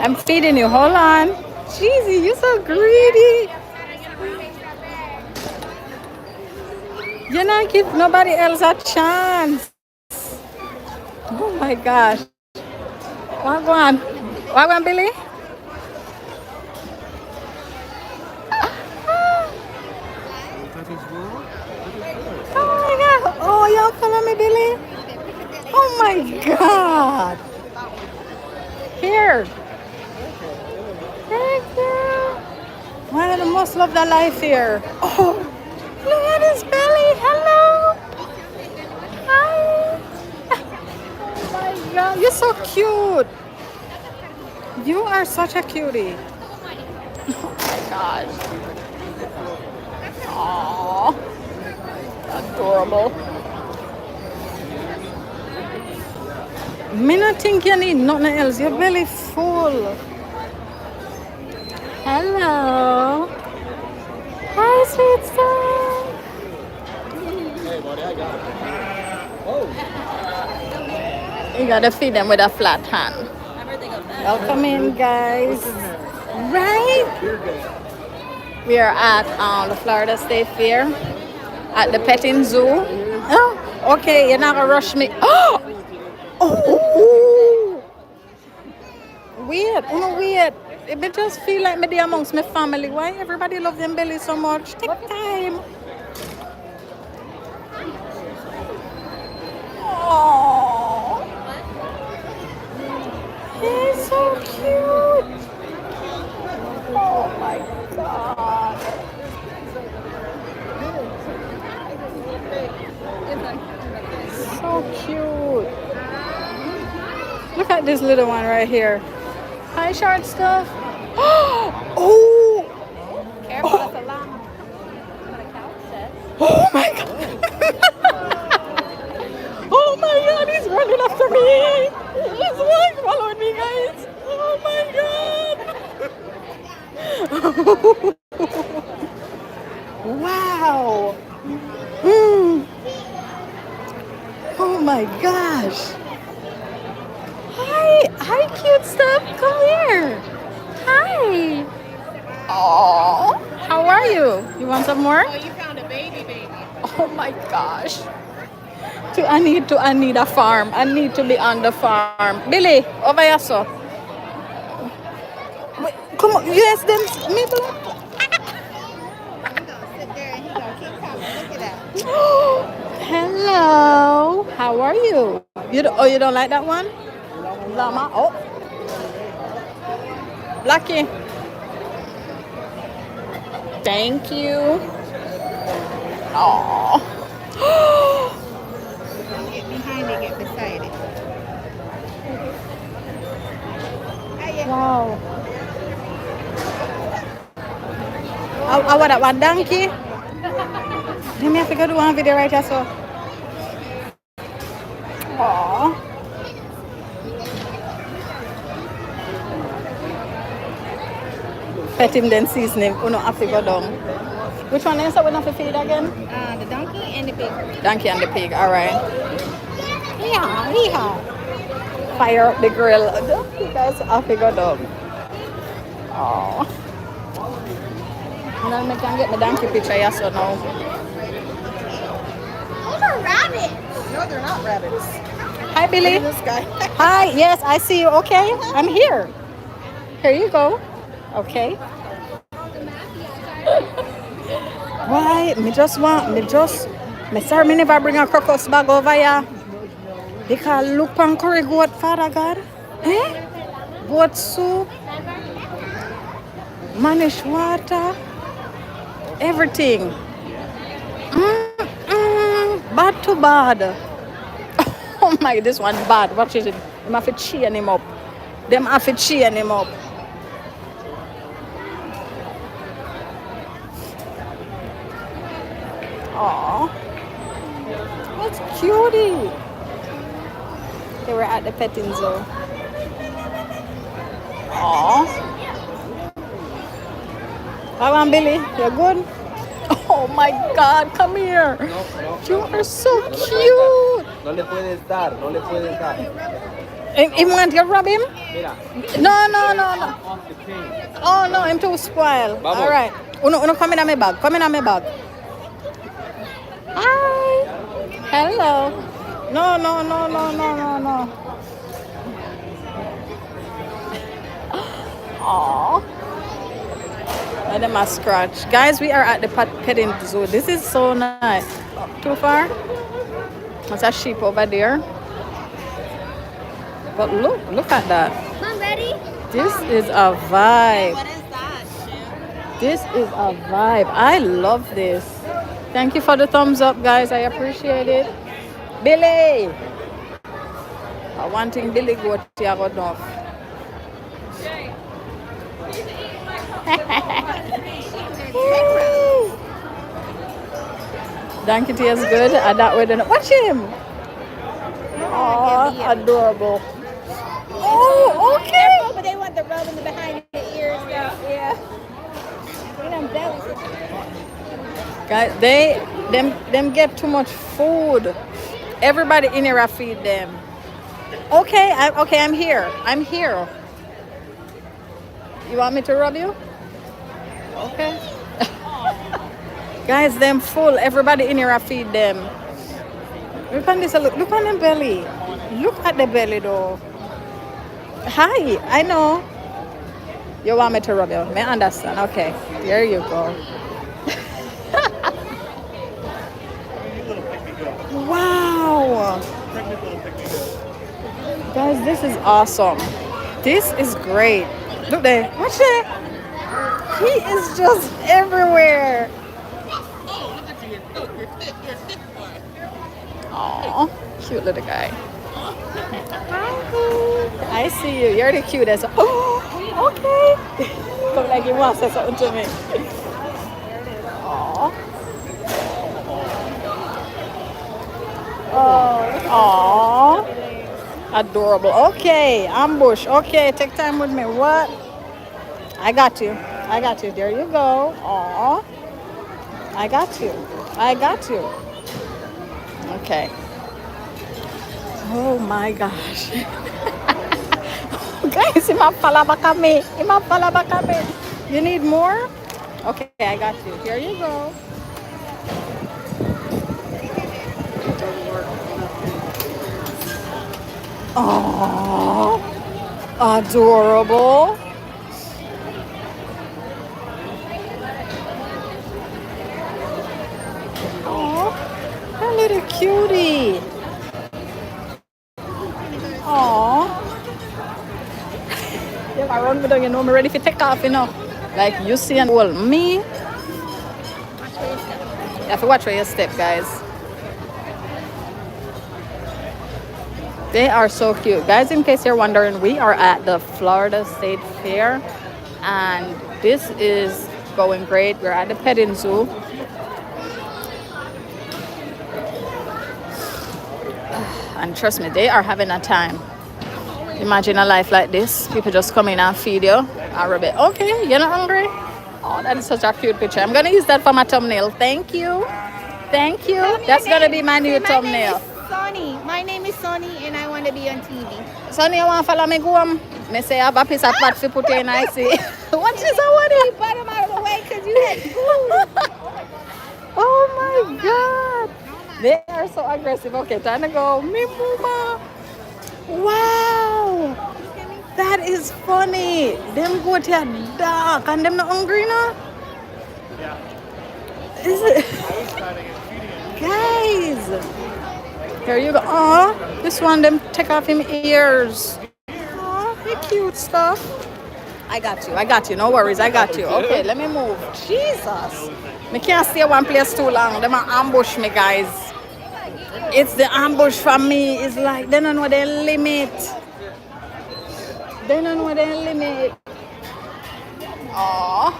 I'm feeding you. Hold on. Jeezy, you're so greedy. You're not give nobody else a chance. Oh my gosh. Wagwan. Wagwan, Billy? Oh my god. Oh, y'all follow me, Billy? Oh my god. Here. Thank you. One of the most love the life here. Oh, look at his belly. Hello. Hi. Oh my god. You're so cute. You are such a cutie. Oh my gosh. Aww. Adorable. Me not think you need nothing else. Your belly full. Hello. Hi, sweet son. Hey, buddy, I got it. Oh. You gotta feed them with a flat hand. Welcome in, guys. Right? We are at the Florida State Fair at the petting zoo. Oh, okay, you're not gonna rush me. Oh, oh. Weird, weird. It just feel like me there amongst my family. Why everybody love them belly so much? Take time. Oh, he's so cute. Oh my god. So cute. Look at this little one right here. Hi, short stuff. Oh! Careful, that's a llama. What a couch says. Oh my god! Oh my god, he's running after me! He's like following me, guys! Oh my god! Wow! Oh my gosh! Hi, cute stuff. Come here. Hi. Oh, how are you? You want some more? Oh, you found a baby. Oh my gosh. I need a farm. I need to be on the farm. Billy, over here, so. Wait, come on. Yes, them. Me too. He's gonna sit there and he's gonna keep coming. Look at that. Hello. How are you? You don't like that one? Llama. Oh. Lucky. Thank you. Oh. Get behind it, get beside it. Wow. I want that one donkey. Let me have to go do one video right here, so. Aww. Pet him then season him. We don't have to go down. Which one is that we have to feed again? The donkey and the pig. Donkey and the pig, alright. Yeah. Fire up the grill. You guys have to go down. Aww. And then I can get my donkey picture here, so now. Those are rabbits. No, they're not rabbits. Hi, Billy. This guy. Hi, yes, I see you. Okay, I'm here. Here you go. Okay. Why? Me sorry, me never bring a crocus bag over here. Because look on curry goat, Father God. Eh? Goat soup. Manish water. Everything. Bad to bad. Oh my, this one bad. Watch it. Them have to chain him up. Aww. That's cutie. They were at the petting zoo. Aww. Come on, Billy. You're good? Oh my God, come here. You are so cute. No le puedes dar. Him want you rub him? Mira, No, no, no, no. off the chain. Oh no, him too spoiled. Vamos. All right. Uno come in my bag. Come in my bag. Hi. Hello. No, no, no, no, no, no, no. Aww. Let them a scratch. Guys, we are at the petting zoo. This is so nice. Too far? There's a sheep over there. But look at that. Mom, ready? This is a vibe. What is that? This is a vibe. I love this. Thank you for the thumbs up, guys. I appreciate it. Billy! I want thing Billy go to go enough. Donkey is good. And that way, watch him. Oh, adorable. Oh, okay. But they want the rub in the behind the ears. Yeah. Guys, them get too much food. Everybody in here, I feed them. Okay, I'm here. I'm here. You want me to rub you? Okay. Guys, them full. Everybody in here, I feed them. Look on this. Look on them belly. Look at the belly, though. Hi, I know. You want me to rub you? May I understand? Okay, there you go. Wow. Guys, this is awesome. This is great. Look there. Watch it. He is just everywhere. Aw, cute little guy. I see you. You're the cutest. Oh, okay. Look like you want to say something to me. Aw. Oh, adorable. Okay, ambush. Okay, take time with me. What? I got you. I got you. There you go. Aw. I got you. I got you. Okay. Oh my gosh. Guys, imapalaba kami. Imapalaba kami. You need more? Okay, I got you. Here you go. Oh, adorable. Oh, a little cutie. Oh. If I run with them, you know, I'm ready to take off, you know. Like you see and well, me. You have to watch where you step, guys. They are so cute. Guys, in case you're wondering, we are at the Florida State Fair and this is going great. We're at the petting zoo. And trust me, they are having a time. Imagine a life like this. People just come in and feed you. I rub it. Okay, you're not hungry? Oh, that is such a cute picture. I'm going to use that for my thumbnail. Thank you. Thank you. That's going to be my new thumbnail. Sonny. My name is Sonny and I want to be on TV. Sonny, you want to follow me go home? Me say I have a piece of fat to put in, I see. What is that? You put him out of the way because you had food. Oh my God. They are so aggressive. Okay, time to go. Me mama. Wow. That is funny. Them go to a dark and them not hungry now? Yeah. Is it? I was starting and feeding it. Guys. Here you go. Oh, this one, them take off him ears. Oh, he cute stuff. I got you. I got you. No worries. I got you. Okay, let me move. Jesus. Me can't stay one place too long. They might ambush me, guys. It's the ambush for me. It's like they don't know their limit. They don't know their limit. Oh.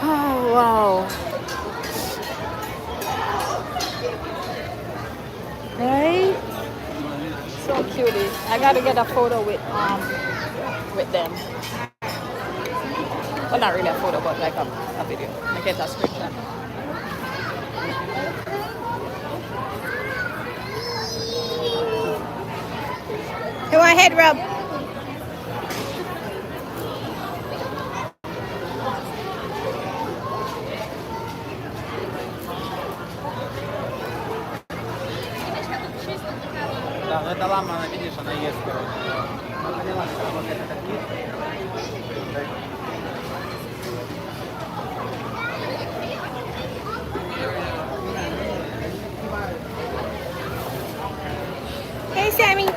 Oh, wow. Right? So cutie. I gotta get a photo with them. Well, not really a photo, but like a video. I get a screenshot. You want a head rub? Да, но эта llama, она, видишь, она ест, короче. Она поняла, что вот это как есть. Hey, Sammy.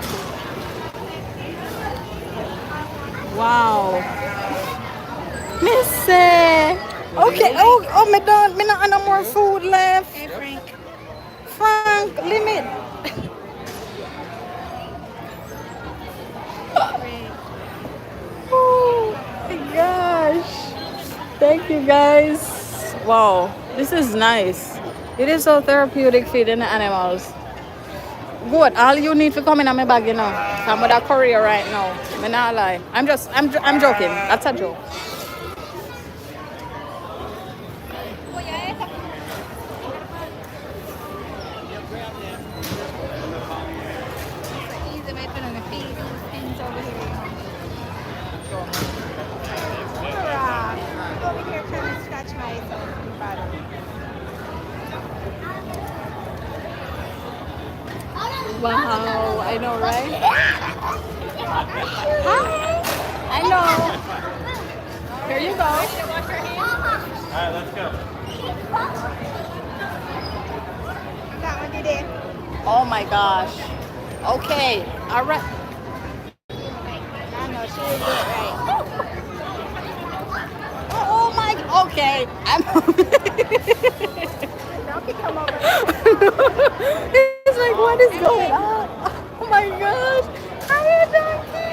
Wow. Missy. Okay. Oh, me not have no more food left. Hey, Frank. Frank, limit. Oh my gosh. Thank you guys. Wow, this is nice. It is so therapeutic feeding the animals. Good. All you need to come in on my bag, you know. I'm with a courier right now. Me not lie. I'm joking. That's a joke. Easy way to put on the feet. Pins over here. Hurrah. Go over here trying to scratch my bottom. Wow, I know, right? Hi. I know. Here you go. Alright, let's go. That one did it. Oh my gosh. Okay. All right. I know, she did it right. Oh my. Okay. Donkey come over. It's like, what is going on? Oh my gosh. Hi, donkey.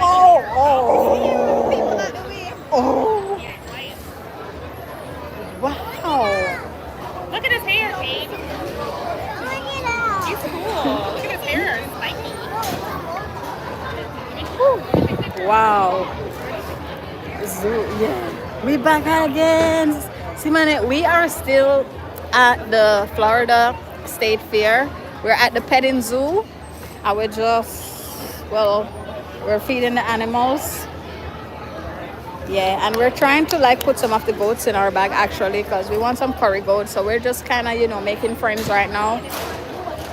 Oh. People out the way. Oh. Wow. Look at his hair, Kate. Look at that. He's cool. Look at his hair. It's spiky. Wow. Zoo, yeah. We back again. See, man, we are still at the Florida State Fair. We're at the petting zoo. And we're just, well, we're feeding the animals. Yeah, and we're trying to like put some of the goats in our bag actually because we want some curry goats. So we're just kind of, you know, making friends right now.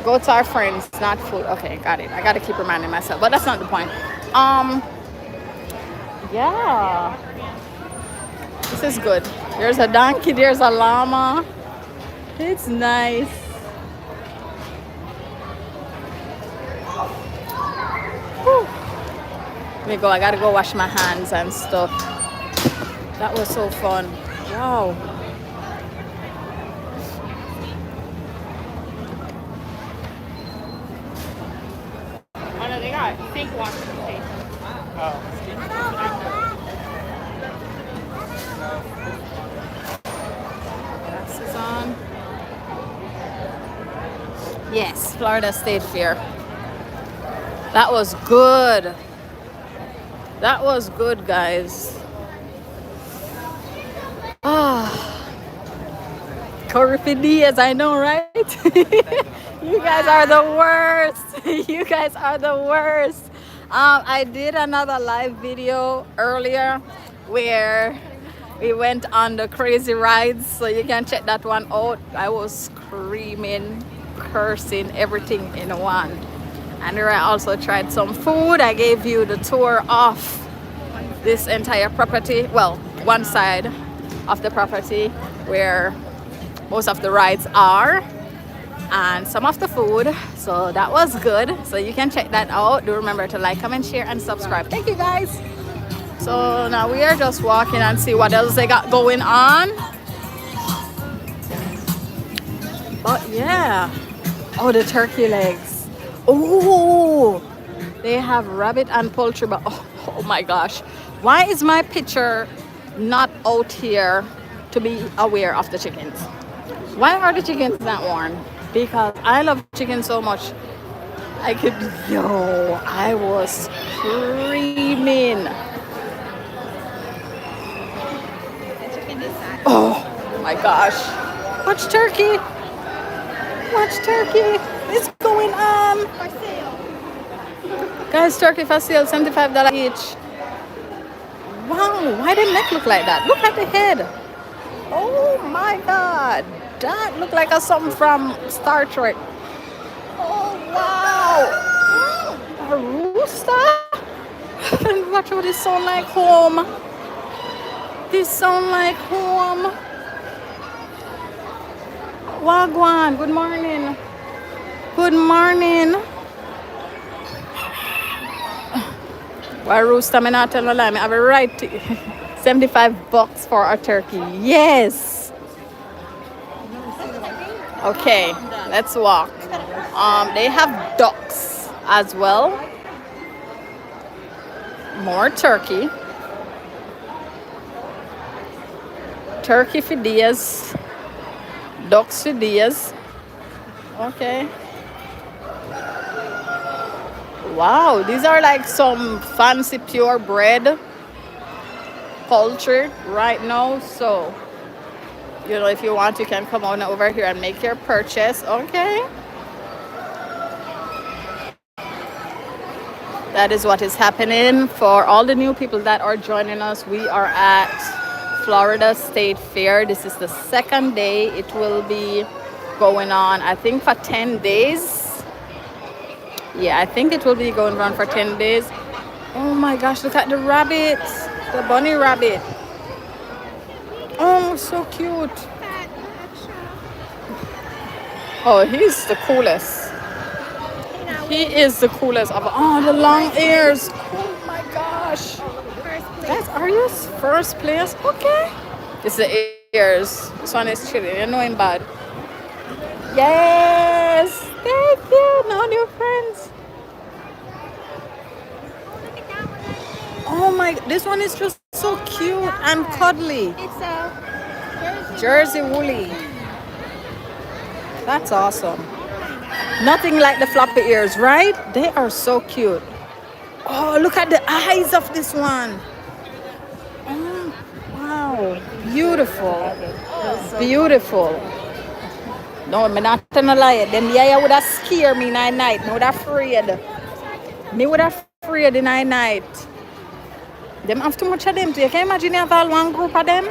Goats are friends, not food. Okay, got it. I got to keep reminding myself, but that's not the point. Yeah. This is good. There's a donkey, there's a llama. It's nice. Whew. Let me go. I gotta go wash my hands and stuff. That was so fun. Wow. Oh no, they got sink water station. Glasses on. Yes, Florida State Fair. That was good. That was good, guys. Curry for Diaz, I know, right? You guys are the worst. You guys are the worst. I did another live video earlier where we went on the crazy rides, so you can check that one out. I was screaming, cursing, everything in one. And there I also tried some food. I gave you the tour of this entire property. Well, one side of the property where most of the rides are and some of the food. So that was good. So you can check that out. Do remember to like, comment, share, and subscribe. Thank you, guys. So now we are just walking and see what else they got going on. But yeah. Oh, the turkey legs. Oh, they have rabbit and poultry. But oh my gosh. Why is my picture not out here to be aware of the chickens? Why are the chickens not warm? Because I love chicken so much. I was screaming. Oh my gosh. Watch turkey. Watch turkey. It's going on. For sale. Yes, turkey for sale, $75 each. Wow, why did neck look like that? Look at the head. Oh my God, that looked like a something from Star Trek. Oh wow, a rooster. And watch what it sound like home. This sound like home. Wagwan, good morning. Good morning. Well, rooster, I'm not telling a lie. I have a right to $75 for a turkey. Yes. Okay, let's walk. They have ducks as well. More turkey. Turkey fideas. Ducks fideas. Okay. Wow, these are like some fancy purebred poultry right now. So, you know, if you want, you can come on over here and make your purchase. Okay. That is what is happening. For all the new people that are joining us, we are at Florida State Fair. This is the second day. It will be going on, I think, for 10 days. Yeah, I think it will be going on for 10 days. Oh my gosh, look at the rabbit. The bunny rabbit. Oh, so cute. Oh, he's the coolest. He is the coolest of all. The long ears. Oh my gosh. That's, are you first place? Okay. It's the ears. This one is chilling. You know him bad. Yes. Thank you. Now new friends. Oh my, this one is just so cute and cuddly. It's a Jersey woolly. That's awesome. Nothing like the floppy ears, right? They are so cute. Oh, look at the eyes of this one. Oh, wow. Beautiful. Beautiful. No, I'm not gonna lie. Them yaya would have scared me night. Me would have afraid. Me would have afraid in night. Them have too much of them too. You can imagine you have all one group of them?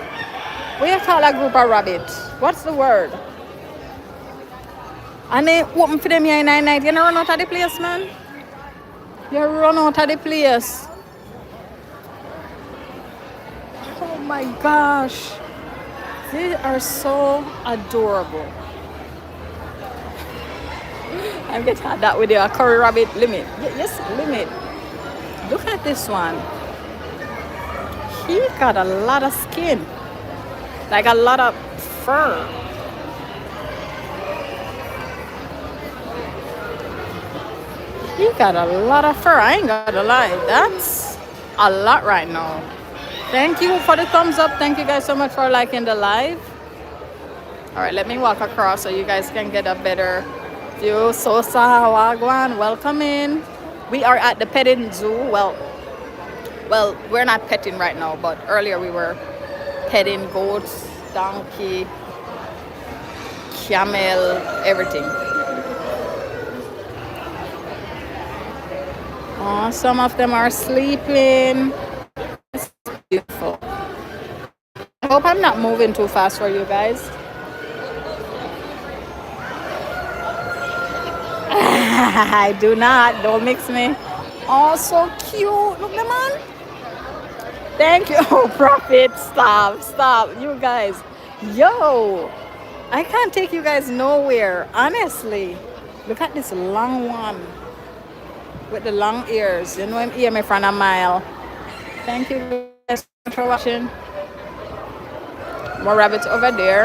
What you call a group of rabbit? What's the word? And they open for them here in night. You don't run out of the place, man. You run out of the place. Oh my gosh. They are so adorable. I'm getting at that with your curry rabbit limit. Yes, limit. Look at this one. He got a lot of skin. Like a lot of fur. He got a lot of fur. I ain't gonna lie. That's a lot right now. Thank you for the thumbs up. Thank you guys so much for liking the live. All right, let me walk across so you guys can get a better view. Sosa Wagwan, welcome in. We are at the petting zoo. Well, we're not petting right now, but earlier we were petting goats, donkey, camel, everything. Oh, some of them are sleeping. It's beautiful. I hope I'm not moving too fast for you guys. I do not. Don't mix me. Oh, so cute. Look, them on. Thank you. Oh, Prophet. Stop. You guys. Yo. I can't take you guys nowhere. Honestly. Look at this long one. With the long ears. You know him hear me from a mile. Thank you guys for watching. More rabbits over there.